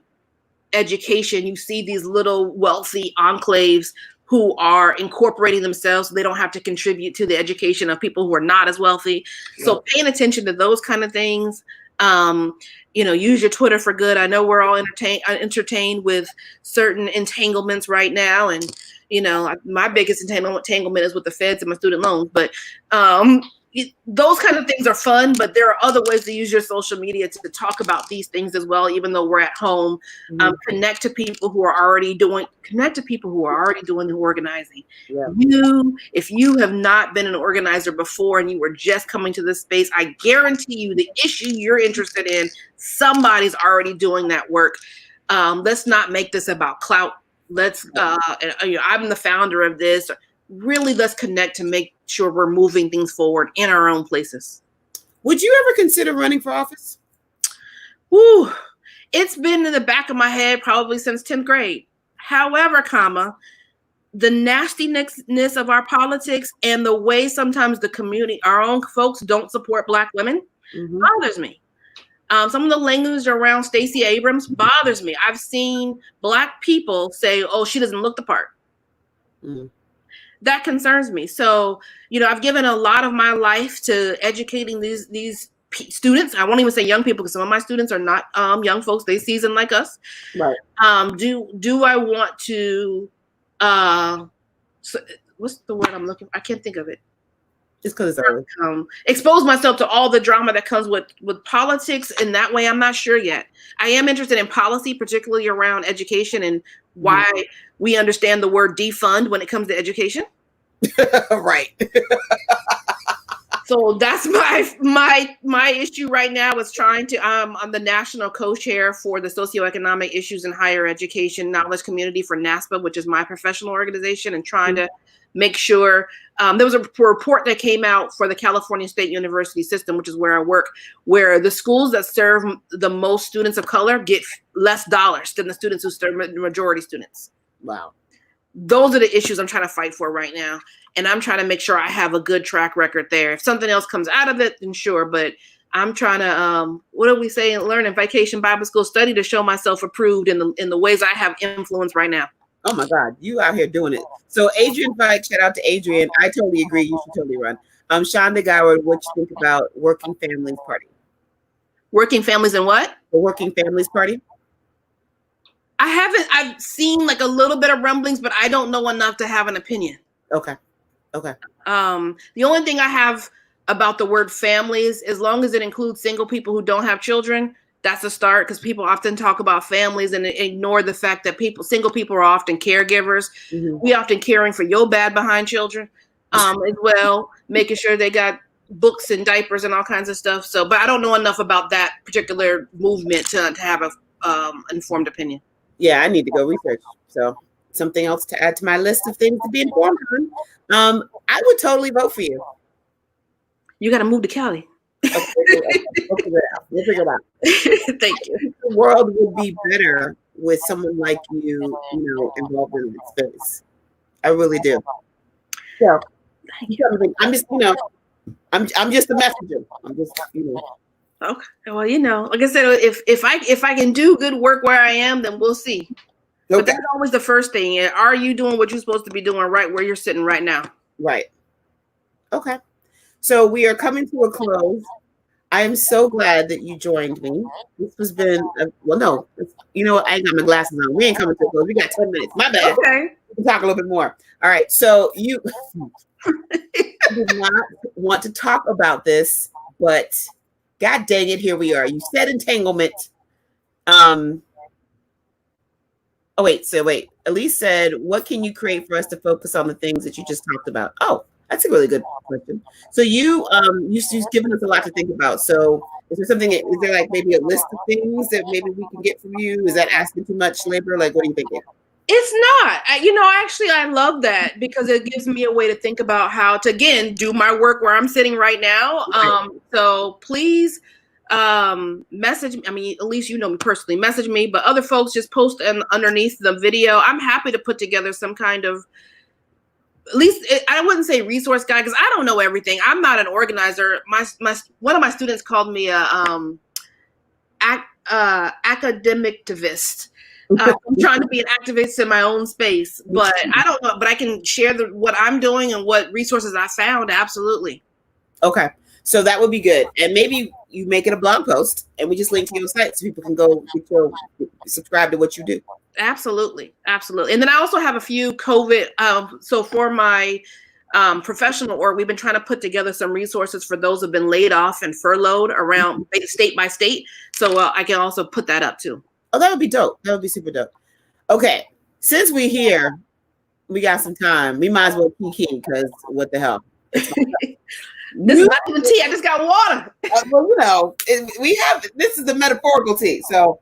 B: education. You see these little wealthy enclaves who are incorporating themselves so they don't have to contribute to the education of people who are not as wealthy. Right. So paying attention to those kind of things. Use your Twitter for good. I know we're all entertained with certain entanglements right now. And, my biggest entanglement is with the feds and my student loans. But those kind of things are fun, but there are other ways to use your social media to talk about these things as well, even though we're at home. Mm-hmm. Connect to people who are already doing the organizing. Yeah. If you have not been an organizer before and you were just coming to this space, I guarantee you the issue you're interested in, somebody's already doing that work. Let's not make this about clout. I'm the founder of this. Really, let's connect to make sure we're moving things forward in our own places.
A: Would you ever consider running for office?
B: Woo, it's been in the back of my head probably since 10th grade. However, the nastiness of our politics and the way sometimes the community, our own folks, don't support Black women bothers me. Some of the language around Stacey Abrams bothers me. I've seen Black people say, "Oh, she doesn't look the part." Mm-hmm. That concerns me. So, I've given a lot of my life to educating these students. I won't even say young people because some of my students are not young folks. They seasoned like us. Right. Do I want to? What's the word I'm looking for? I can't think of it.
A: Just because it's early.
B: Expose myself to all the drama that comes with politics in that way. I'm not sure yet. I am interested in policy, particularly around education and why we understand the word defund when it comes to education.
A: Right.
B: So that's my issue right now is trying to, I'm the national co-chair for the socioeconomic issues in higher education knowledge community for NASPA, which is my professional organization, and trying to make sure there was a report that came out for the California State University system, which is where I work, where the schools that serve the most students of color get less dollars than the students who serve the majority students.
A: Wow.
B: Those are the issues I'm trying to fight for right now. And I'm trying to make sure I have a good track record there. If something else comes out of it, then sure. But I'm trying to, what do we say, learn in Vacation Bible School study to show myself approved in the ways I have influence right now.
A: Oh my God, you out here doing it. So Adrian Vike, shout out to Adrian. I totally agree. You should totally run. Shonda Goward, what you think about Working Families Party?
B: Working Families and what?
A: The Working Families Party.
B: I've seen like a little bit of rumblings, but I don't know enough to have an opinion.
A: Okay.
B: The only thing I have about the word families, as long as it includes single people who don't have children, that's a start, because people often talk about families and ignore the fact that single people are often caregivers. Mm-hmm. We often caring for your bad behind children as well, making sure they got books and diapers and all kinds of stuff. So, but I don't know enough about that particular movement to have an informed opinion.
A: Yeah, I need to go research. So something else to add to my list of things to be informed on. I would totally vote for you.
B: You got to move to Cali.
A: We'll figure it out.
B: Thank you.
A: The world would be better with someone like you, involved in this space. I really do. So, I'm just, I'm just a messenger. I'm just,
B: Okay. Well, like I said, if I can do good work where I am, then we'll see. Okay. But that's always the first thing. Are you doing what you're supposed to be doing right where you're sitting right now?
A: Right. Okay. So we are coming to a close. I am so glad that you joined me. This has been, I ain't got my glasses on. We ain't coming to a close. We got 10 minutes. My bad.
B: Okay.
A: We can talk a little bit more. All right. So you did not want to talk about this, but God dang it, here we are. You said entanglement. Oh, wait. Elise said, what can you create for us to focus on the things that you just talked about? Oh, that's a really good question. So you've given us a lot to think about. So is there like maybe a list of things that maybe we can get from you? Is that asking too much labor? Like, what are you thinking?
B: It's not. Actually, I love that because it gives me a way to think about how to, again, do my work where I'm sitting right now.
A: Right.
B: So please message me. I mean, at least you know me personally. Message me, but other folks just post underneath the video. I'm happy to put together some kind of, at least I wouldn't say resource guide because I don't know everything. I'm not an organizer. One of my students called me a academictivist. I'm trying to be an activist in my own space, but I don't know. But I can share what I'm doing and what resources I found. Absolutely.
A: Okay. So that would be good. And maybe you make it a blog post and we just link to your site so people can go subscribe to what you do.
B: Absolutely. Absolutely. And then I also have a few COVID. So for my professional work, we've been trying to put together some resources for those who've been laid off and furloughed around state by state. So I can also put that up too.
A: Oh, that would be dope. That would be super dope. Okay. Since we're here, we got some time. We might as well key because what the hell?
B: This is not even tea. I just got water.
A: Well, this is the metaphorical tea. So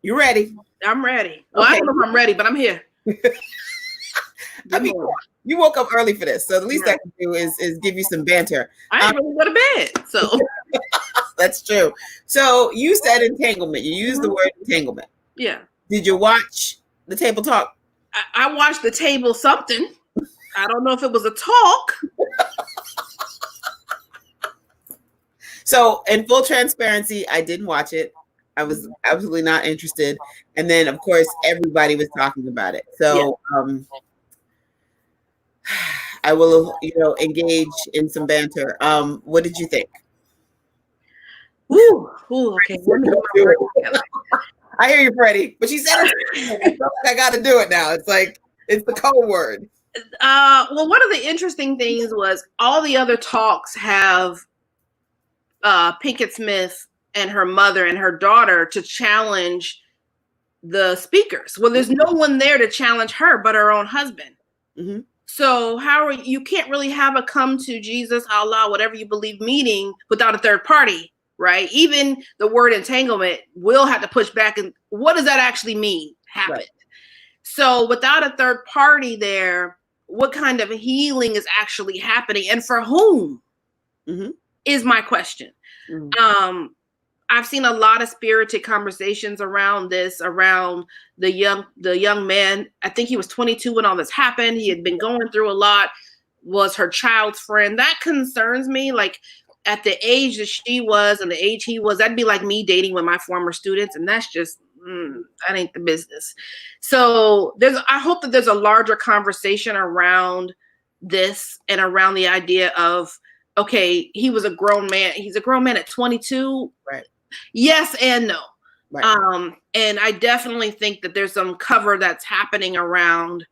A: you ready?
B: I'm ready. Well, okay. I don't know if I'm ready, but I'm here.
A: I mean, you woke up early for this, so the least I can do is give you some banter.
B: I ain't really go to bed, so
A: that's true. So you said entanglement. You used the word entanglement.
B: Yeah.
A: Did you watch the table talk?
B: I watched the table something. I don't know if it was a talk.
A: So, in full transparency, I didn't watch it. I was absolutely not interested. And then, of course, everybody was talking about it. So, I will, engage in some banter. What did you think?
B: Ooh, okay.
A: I hear you, Freddie. But she said it. I got to do it now. It's like, it's the code word.
B: Well, one of the interesting things was all the other talks have Pinkett Smith and her mother and her daughter to challenge the speakers. Well, there's no one there to challenge her but her own husband.
A: Mm-hmm.
B: So you can't really have a come to Jesus, Allah, whatever you believe meeting without a third party, right? Even the word entanglement will have to push back. And what does that actually mean? Happen. Right. So without a third party there, what kind of healing is actually happening and for whom is my question. Mm-hmm. I've seen a lot of spirited conversations around this, around the young man. I think he was 22 when all this happened. He had been going through a lot, was her child's friend. That concerns me. Like at the age that she was and the age he was, that'd be like me dating with my former students. And that's just, that ain't the business. So I hope that there's a larger conversation around this and around the idea of, okay, he was a grown man. He's a grown man at 22.
A: Right.
B: Yes and no.
A: Right.
B: And I definitely think that there's some cover that's happening around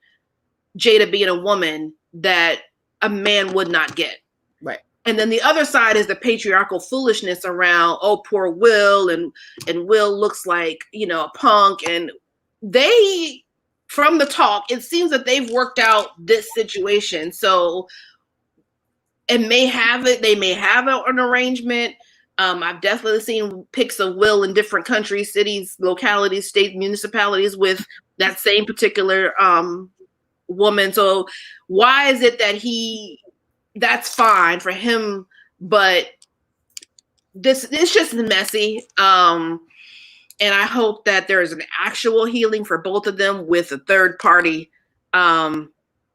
B: Jada being a woman that a man would not get.
A: Right.
B: And then the other side is the patriarchal foolishness around, oh, poor Will, and Will looks like, a punk. And they, from the talk, it seems that they've worked out this situation. So they may have an arrangement. I've definitely seen pics of Will in different countries, cities, localities, states, municipalities with that same particular woman. So why is it that that's fine for him, but it's just messy. And I hope that there is an actual healing for both of them with a third party,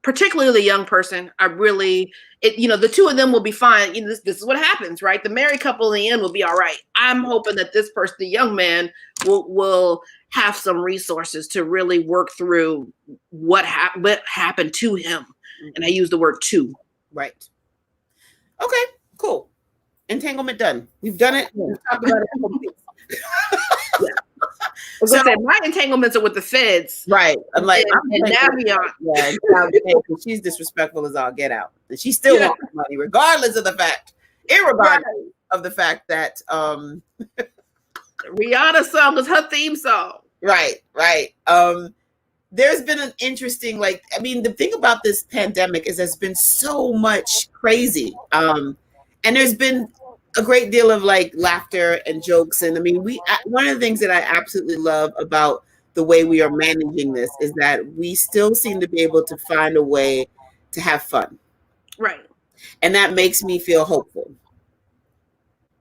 B: particularly the young person. The two of them will be fine. This is what happens, right? The married couple in the end will be all right. I'm hoping that this person, the young man, will have some resources to really work through what happened to him. And I use the word "to."
A: Right. Okay, cool. Entanglement done. We've done it. We've talked about it.
B: So my entanglements are with the feds.
A: Right. I'm like,
B: and Navion.
A: Yeah, she's disrespectful as all get out. And she still wants money, regardless of the fact, irregardless of the fact that
B: Rihanna's song was her theme song.
A: Right. There's been an interesting, the thing about this pandemic is there's been so much crazy. And there's been a great deal of laughter and jokes. And one of the things that I absolutely love about the way we are managing this is that we still seem to be able to find a way to have fun.
B: Right.
A: And that makes me feel hopeful.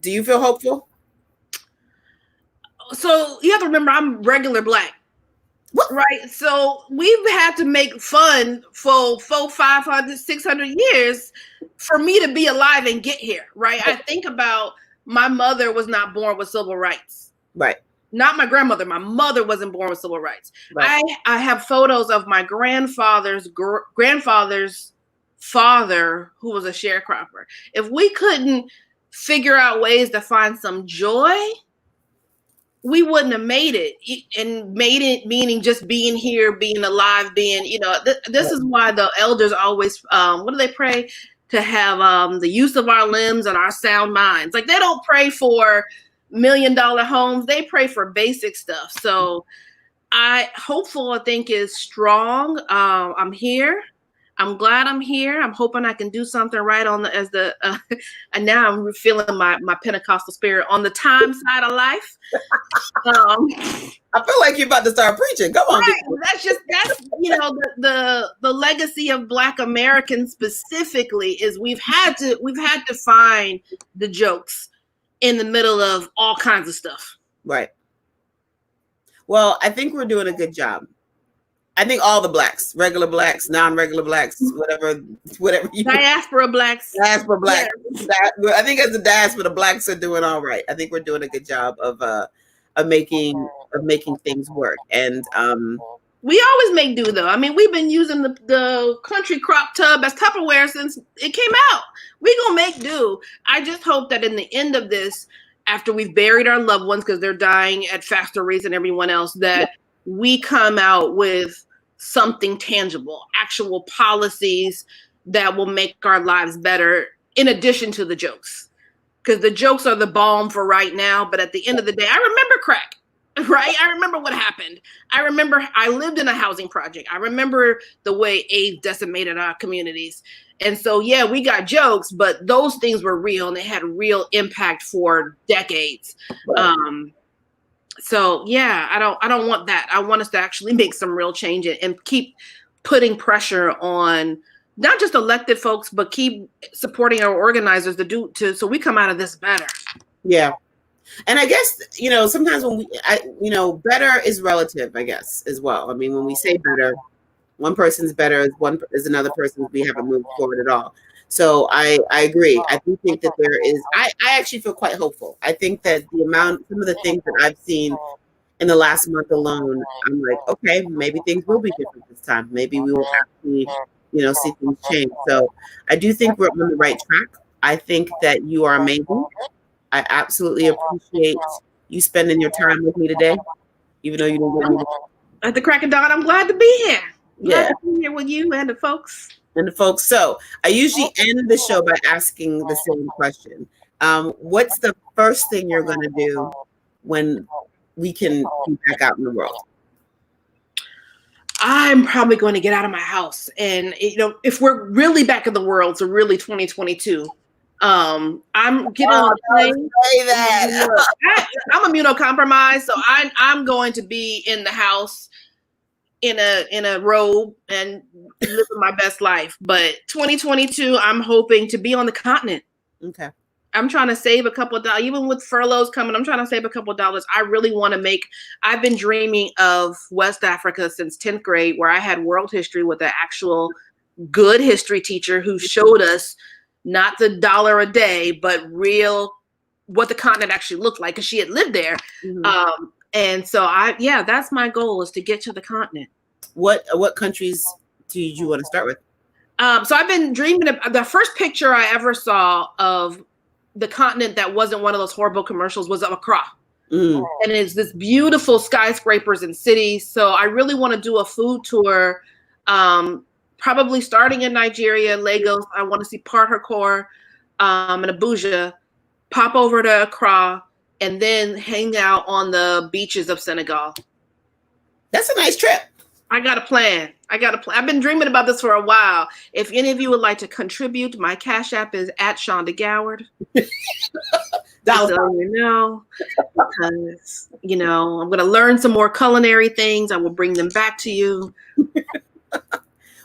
A: Do you feel hopeful?
B: So you have to remember, I'm regular Black.
A: What?
B: Right. So we've had to make fun for 500, 600 years for me to be alive and get here. Right. I think about my mother was not born with civil rights.
A: Right.
B: Not my grandmother. My mother wasn't born with civil rights.
A: Right.
B: I have photos of my grandfather's father, who was a sharecropper. If we couldn't figure out ways to find some joy, we wouldn't have made it. And made it meaning just being here, being alive, being, this is why the elders always, what do they pray? To have the use of our limbs and our sound minds. Like, they don't pray for $1 million homes. They pray for basic stuff. So I think is strong. I'm here. I'm glad I'm here. I'm hoping I can do something right and now I'm feeling my Pentecostal spirit on the time side of life.
A: I feel like you're about to start preaching. Come on.
B: Right. That's the legacy of Black Americans specifically is we've had to find the jokes in the middle of all kinds of stuff.
A: Right. Well, I think we're doing a good job. I think all the Blacks, regular Blacks, non-regular Blacks, whatever you
B: diaspora Blacks.
A: Diaspora Blacks. Yeah. I think as a diaspora, the Blacks are doing all right. I think we're doing a good job of making things work. And
B: we always make do, though. I mean, we've been using the country crop tub as Tupperware since it came out. We gonna make do. I just hope that in the end of this, after we've buried our loved ones because they're dying at faster rates than everyone else, that we come out with something tangible, actual policies that will make our lives better, in addition to the jokes. Because the jokes are the balm for right now, but at the end of the day, I remember crack, right? I remember what happened. I remember I lived in a housing project. I remember the way AIDS decimated our communities. And so, yeah, we got jokes, but those things were real and they had real impact for decades. Right. So yeah, I don't want that. I want us to actually make some real change and keep putting pressure on not just elected folks, but keep supporting our organizers so we come out of this better. Yeah.
A: And I guess, sometimes when better is relative, I guess, as well. I mean, when we say better, one person's better is another person's we haven't moved forward at all. So I agree. I do think that there is, I actually feel quite hopeful. I think that some of the things that I've seen in the last month alone, I'm like, okay, maybe things will be different this time. Maybe we will actually, see things change. So I do think we're on the right track. I think that you are amazing. I absolutely appreciate you spending your time with me today, even though you didn't get me
B: at the crack of dawn. I'm glad to be here.
A: Glad
B: to be here with you and the folks.
A: So I usually end the show by asking the same question. What's the first thing you're going to do when we can be back out in the world?
B: I'm probably going to get out of my house. And, if we're really back in the world, so really 2022, I'm getting on the plane.
A: Say that.
B: I'm immunocompromised, so I'm going to be in the house in a robe and living my best life. But 2022, I'm hoping to be on the continent.
A: Okay.
B: I'm trying to save a couple of dollars, even with furloughs coming. I'm trying to save a couple of dollars. I really want to I've been dreaming of West Africa since 10th grade, where I had world history with an actual good history teacher who showed us not the dollar a day, but real what the continent actually looked like, because she had lived there. Mm-hmm. And so that's my goal, is to get to the continent.
A: What countries do you want to start with?
B: So I've been dreaming of the first picture I ever saw of the continent that wasn't one of those horrible commercials was of Accra. Mm. And it's this beautiful skyscrapers and cities. So I really want to do a food tour, probably starting in Nigeria, Lagos. I want to see Port Harcourt and Abuja, pop over to Accra, and then hang out on the beaches of Senegal.
A: That's a nice trip.
B: I got a plan. I've been dreaming about this for a while. If any of you would like to contribute, my Cash App is at Shonda Goward. So you know, because I'm going to learn some more culinary things. I will bring them back to you.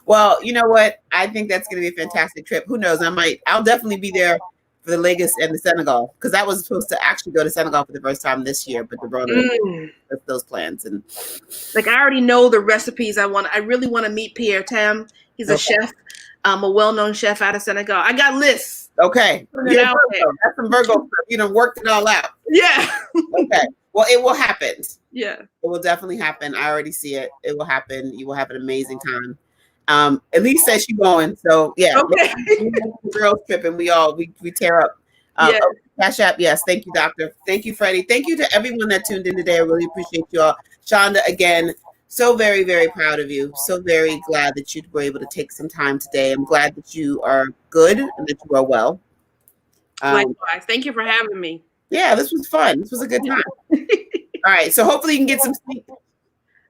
A: Well, you know what? I think that's going to be a fantastic trip. Who knows? I'll definitely be there for the Lagos and the Senegal, because I was supposed to actually go to Senegal for the first time this year, but the Rona those plans. And
B: like, I already know the recipes I want. I really want to meet Pierre Tam. He's a chef, a well-known chef out of Senegal. I got lists.
A: Okay. That's some Virgo stuff. You know, worked it all out.
B: Yeah.
A: Okay. Well, it will happen.
B: Yeah.
A: It will definitely happen. I already see it. It will happen. You will have an amazing time. Elise says she's going. So yeah.
B: Okay.
A: Girls trip, and we tear up.
B: Yes.
A: Cash App. Yes. Thank you, Doctor. Thank you, Freddie. Thank you to everyone that tuned in today. I really appreciate you all. Shonda, again, so very, very proud of you. So very glad that you were able to take some time today. I'm glad that you are good and that you are well.
B: Likewise. Thank you for having me.
A: Yeah, this was fun. This was a good time. All right. So hopefully you can get some sleep.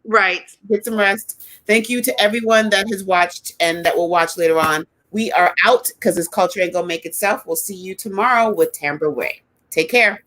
B: Right.
A: Get some rest. Thank you to everyone that has watched and that will watch later on. We are out because this culture ain't gonna make itself. We'll see you tomorrow with Tambra Way. Take care.